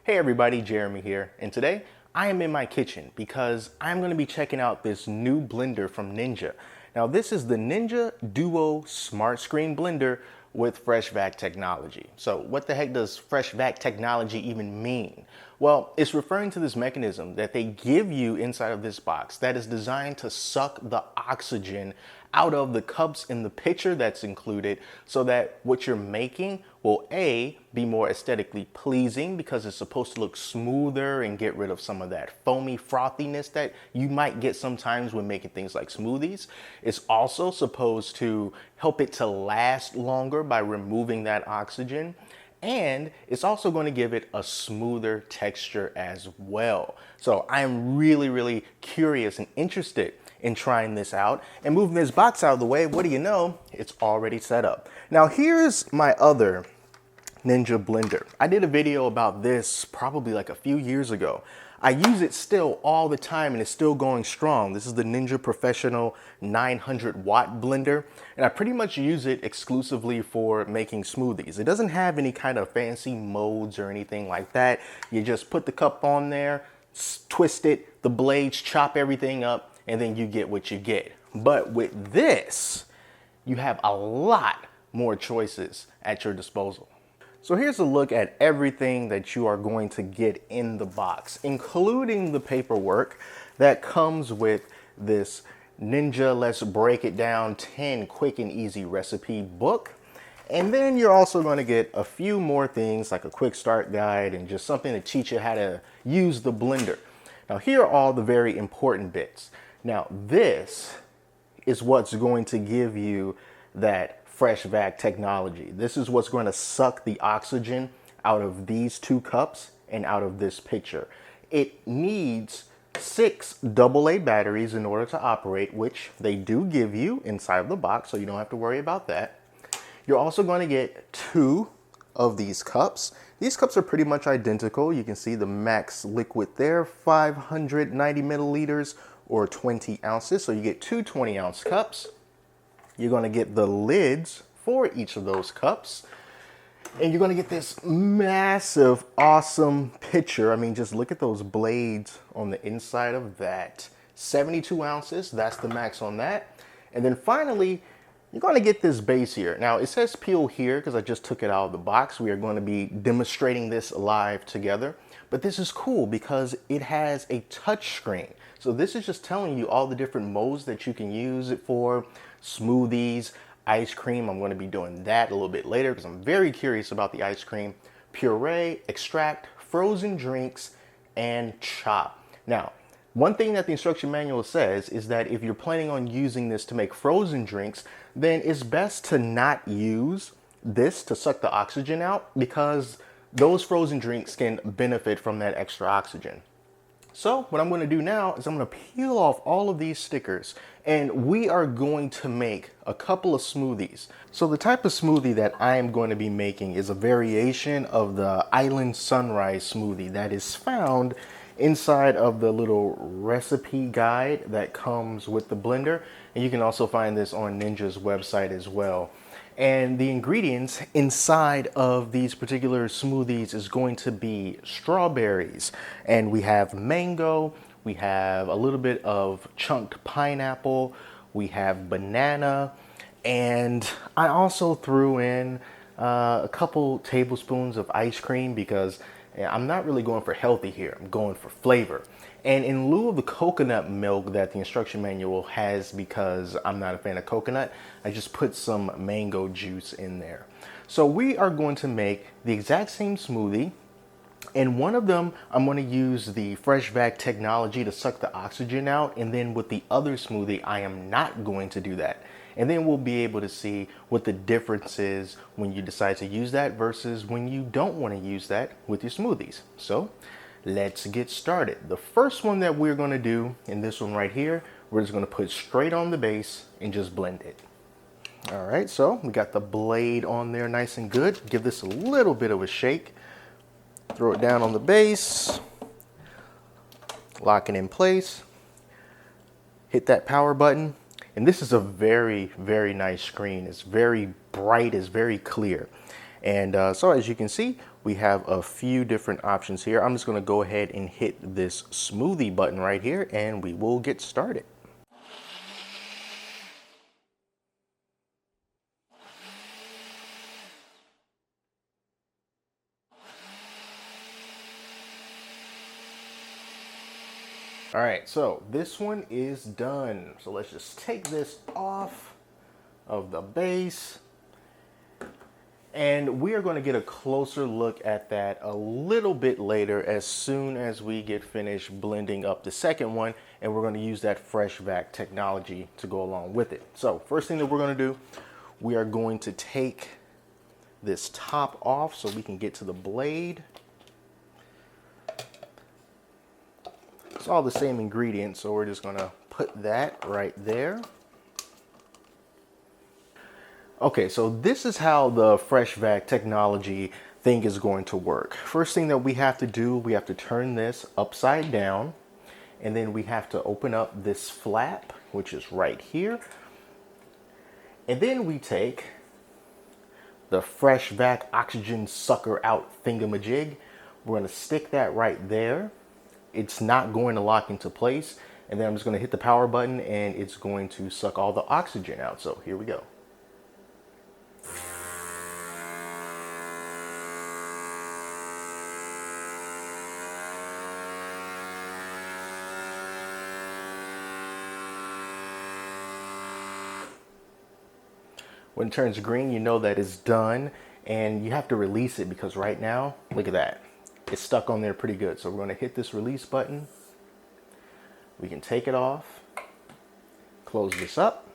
Hey everybody, Jeremy here, and today I am in my kitchen because I'm going to be checking out this new blender from Ninja. Now this is the Ninja Duo Smartscreen Blender with FreshVac Technology. So what the heck does FreshVac Technology even mean? Well, it's referring to this mechanism that they give you inside of this box that is designed to suck the oxygen out of the cups in the pitcher that's included so that what you're making will A, be more aesthetically pleasing because it's supposed to look smoother and get rid of some of that foamy frothiness that you might get sometimes when making things like smoothies. It's also supposed to help it to last longer by removing that oxygen. And it's also going to give it a smoother texture as well. So I'm really curious and interested in trying this out and moving this box out of the way. What do you know? It's already set up. Now here's my other Ninja blender. I did a video about this probably like a few years ago. I use it still all the time and it's still going strong. This is the Ninja Professional 900 watt blender, and I pretty much use it exclusively for making smoothies. It doesn't have any kind of fancy modes or anything like that. You just put the cup on there, twist it, the blades chop everything up, and then you get what you get. But with this, you have a lot more choices at your disposal. So here's a look at everything that you are going to get in the box, including the paperwork that comes with this Ninja Let's Break It Down 10 Quick and Easy Recipe book. And then you're also going to get a few more things like a quick start guide and just something to teach you how to use the blender. Now here are all the very important bits. Now this is what's going to give you that FreshVac technology. This is what's going to suck the oxygen out of these two cups and out of this pitcher. It needs 6 AA batteries in order to operate, which they do give you inside of the box, so you don't have to worry about that. You're also going to get 2 of these cups. These cups are pretty much identical. You can see the max liquid there, 590 milliliters or 20 ounces. So you get 2 20-ounce cups. You're going to get the lids for each of those cups. And you're going to get this massive, awesome pitcher. I mean, just look at those blades on the inside of that. 72 ounces, that's the max on that. And then finally, you're going to get this base here. Now, it says peel here because I just took it out of the box. We are going to be demonstrating this live together. But this is cool because it has a touch screen. So this is just telling you all the different modes that you can use it for. Smoothies, ice cream. I'm going to be doing that a little bit later because I'm very curious about the ice cream. Puree, extract, frozen drinks, and chop. Now, one thing that the instruction manual says is that if you're planning on using this to make frozen drinks, then it's best to not use this to suck the oxygen out because those frozen drinks can benefit from that extra oxygen. So what I'm going to do now is I'm going to peel off all of these stickers and we are going to make a couple of smoothies. So the type of smoothie that I am going to be making is a variation of the Island Sunrise smoothie that is found inside of the little recipe guide that comes with the blender. And you can also find this on Ninja's website as well. And the ingredients inside of these particular smoothies is going to be strawberries, and we have mango, we have a little bit of chunked pineapple, we have banana, and I also threw in a couple tablespoons of ice cream because I'm not really going for healthy here, I'm going for flavor. And in lieu of the coconut milk that the instruction manual has, because I'm not a fan of coconut, I just put some mango juice in there. So we are going to make the exact same smoothie. And one of them, I'm going to use the FreshVac technology to suck the oxygen out. And then with the other smoothie, I am not going to do that. And then we'll be able to see what the difference is when you decide to use that versus when you don't want to use that with your smoothies. So let's get started. The first one that we're going to do in this one right here, we're just going to put straight on the base and just blend it. All right, so we got the blade on there nice and good. Give this a little bit of a shake. Throw it down on the base. Lock it in place. Hit that power button. And this is a very nice screen. It's very bright, it's very clear. And so as you can see, we have a few different options here. I'm just going to go ahead and hit this smoothie button right here and we will get started. All right, so this one is done. So let's just take this off of the base. And we are going to get a closer look at that a little bit later as soon as we get finished blending up the second one. And we're going to use that FreshVac technology to go along with it. So first thing that we're going to do, we are going to take this top off so we can get to the blade. It's all the same ingredients, so we're just going to put that right there. Okay, so this is how the FreshVac technology thing is going to work. First thing that we have to do, we have to turn this upside down, and then we have to open up this flap, which is right here. And then we take the FreshVac oxygen sucker out thingamajig. We're going to stick that right there. It's not going to lock into place. And then I'm just going to hit the power button and it's going to suck all the oxygen out. So here we go. When it turns green, you know that it's done, and you have to release it because right now, look at that. It's stuck on there pretty good. So we're going to hit this release button. We can take it off, close this up,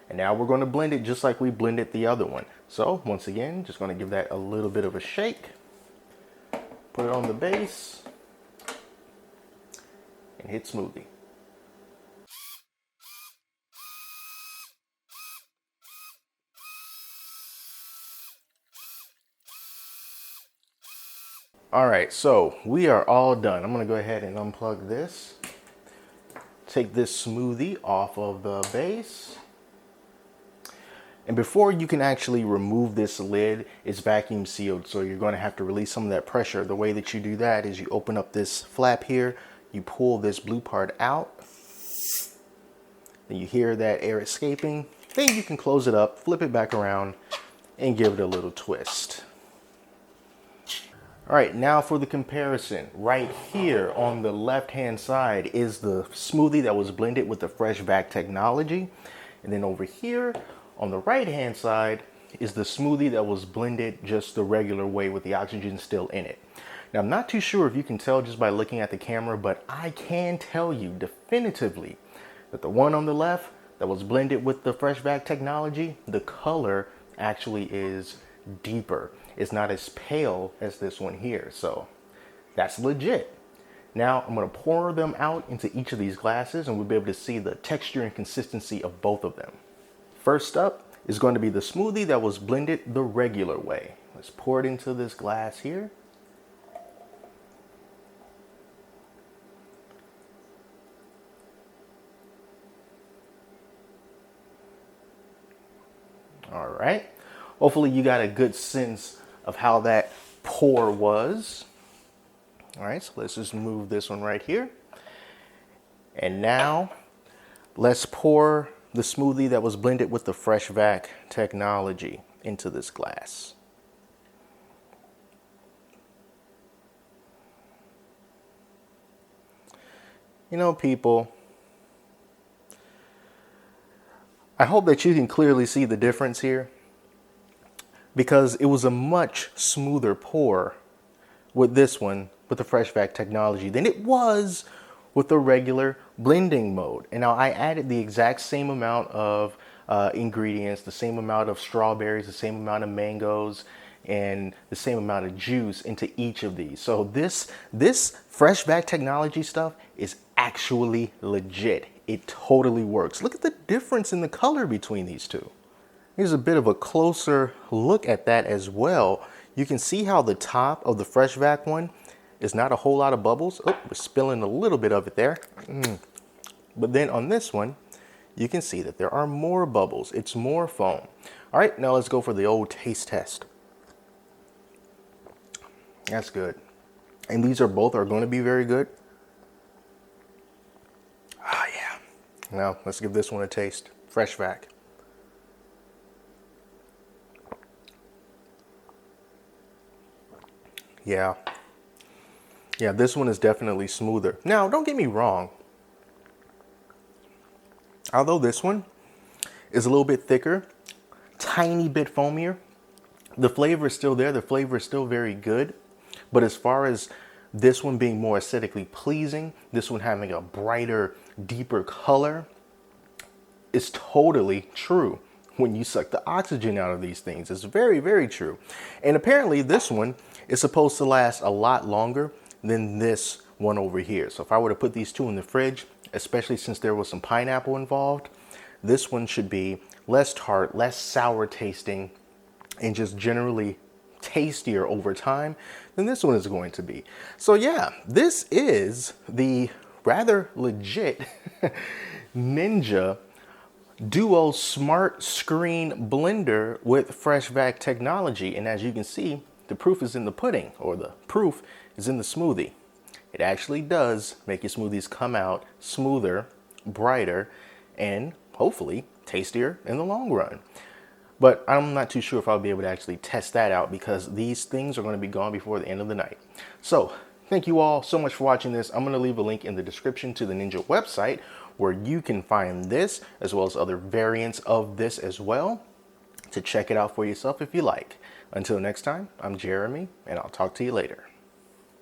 and now we're going to blend it just like we blended the other one. So once again, just going to give that a little bit of a shake, put it on the base, and hit smoothie. All right, so we are all done. I'm gonna go ahead and unplug this. Take this smoothie off of the base. And before you can actually remove this lid, it's vacuum sealed. So you're gonna have to release some of that pressure. The way that you do that is you open up this flap here, you pull this blue part out, then you hear that air escaping. Then you can close it up, flip it back around, and give it a little twist. All right, now for the comparison. Right here on the left-hand side is the smoothie that was blended with the FreshVac technology. And then over here on the right-hand side is the smoothie that was blended just the regular way with the oxygen still in it. Now, I'm not too sure if you can tell just by looking at the camera, but I can tell you definitively that the one on the left that was blended with the FreshVac technology, the color actually is deeper. It's not as pale as this one here, so that's legit. Now I'm going to pour them out into each of these glasses and we'll be able to see the texture and consistency of both of them. First up is going to be the smoothie that was blended the regular way. Let's pour it into this glass here. All right. Hopefully you got a good sense of how that pour was. All right, so let's just move this one right here. And now let's pour the smoothie that was blended with the FreshVac technology into this glass. You know, people, I hope that you can clearly see the difference here, because it was a much smoother pour with this one, with the FreshVac technology, than it was with the regular blending mode. And now I added the exact same amount of ingredients, the same amount of strawberries, the same amount of mangoes, and the same amount of juice into each of these. So this FreshVac technology stuff is actually legit. It totally works. Look at the difference in the color between these two. Here's a bit of a closer look at that as well. You can see how the top of the FreshVac one is not a whole lot of bubbles. Oh, we're spilling a little bit of it there. But then on this one, you can see that there are more bubbles. It's more foam. All right, now let's go for the old taste test. That's good. And these are both going to be very good. Ah, yeah. Now let's give this one a taste. FreshVac. Yeah. Yeah, this one is definitely smoother. Now, don't get me wrong. Although this one is a little bit thicker, tiny bit foamier, the flavor is still there. The flavor is still very good. But as far as this one being more aesthetically pleasing, this one having a brighter, deeper color, is totally true. When you suck the oxygen out of these things, it's very, very true. And apparently this one is supposed to last a lot longer than this one over here. So if I were to put these two in the fridge, especially since there was some pineapple involved, this one should be less tart, less sour tasting, and just generally tastier over time than this one is going to be. So yeah, this is the rather legit Ninja Duo Smartscreen Blender with FreshVac Technology. And as you can see, the proof is in the pudding, or the proof is in the smoothie. It actually does make your smoothies come out smoother, brighter, and hopefully tastier in the long run. But I'm not too sure if I'll be able to actually test that out because these things are going to be gone before the end of the night. So thank you all so much for watching this. I'm going to leave a link in the description to the Ninja website where you can find this as well as other variants of this as well to check it out for yourself if you like. Until next time, I'm Jeremy, and I'll talk to you later.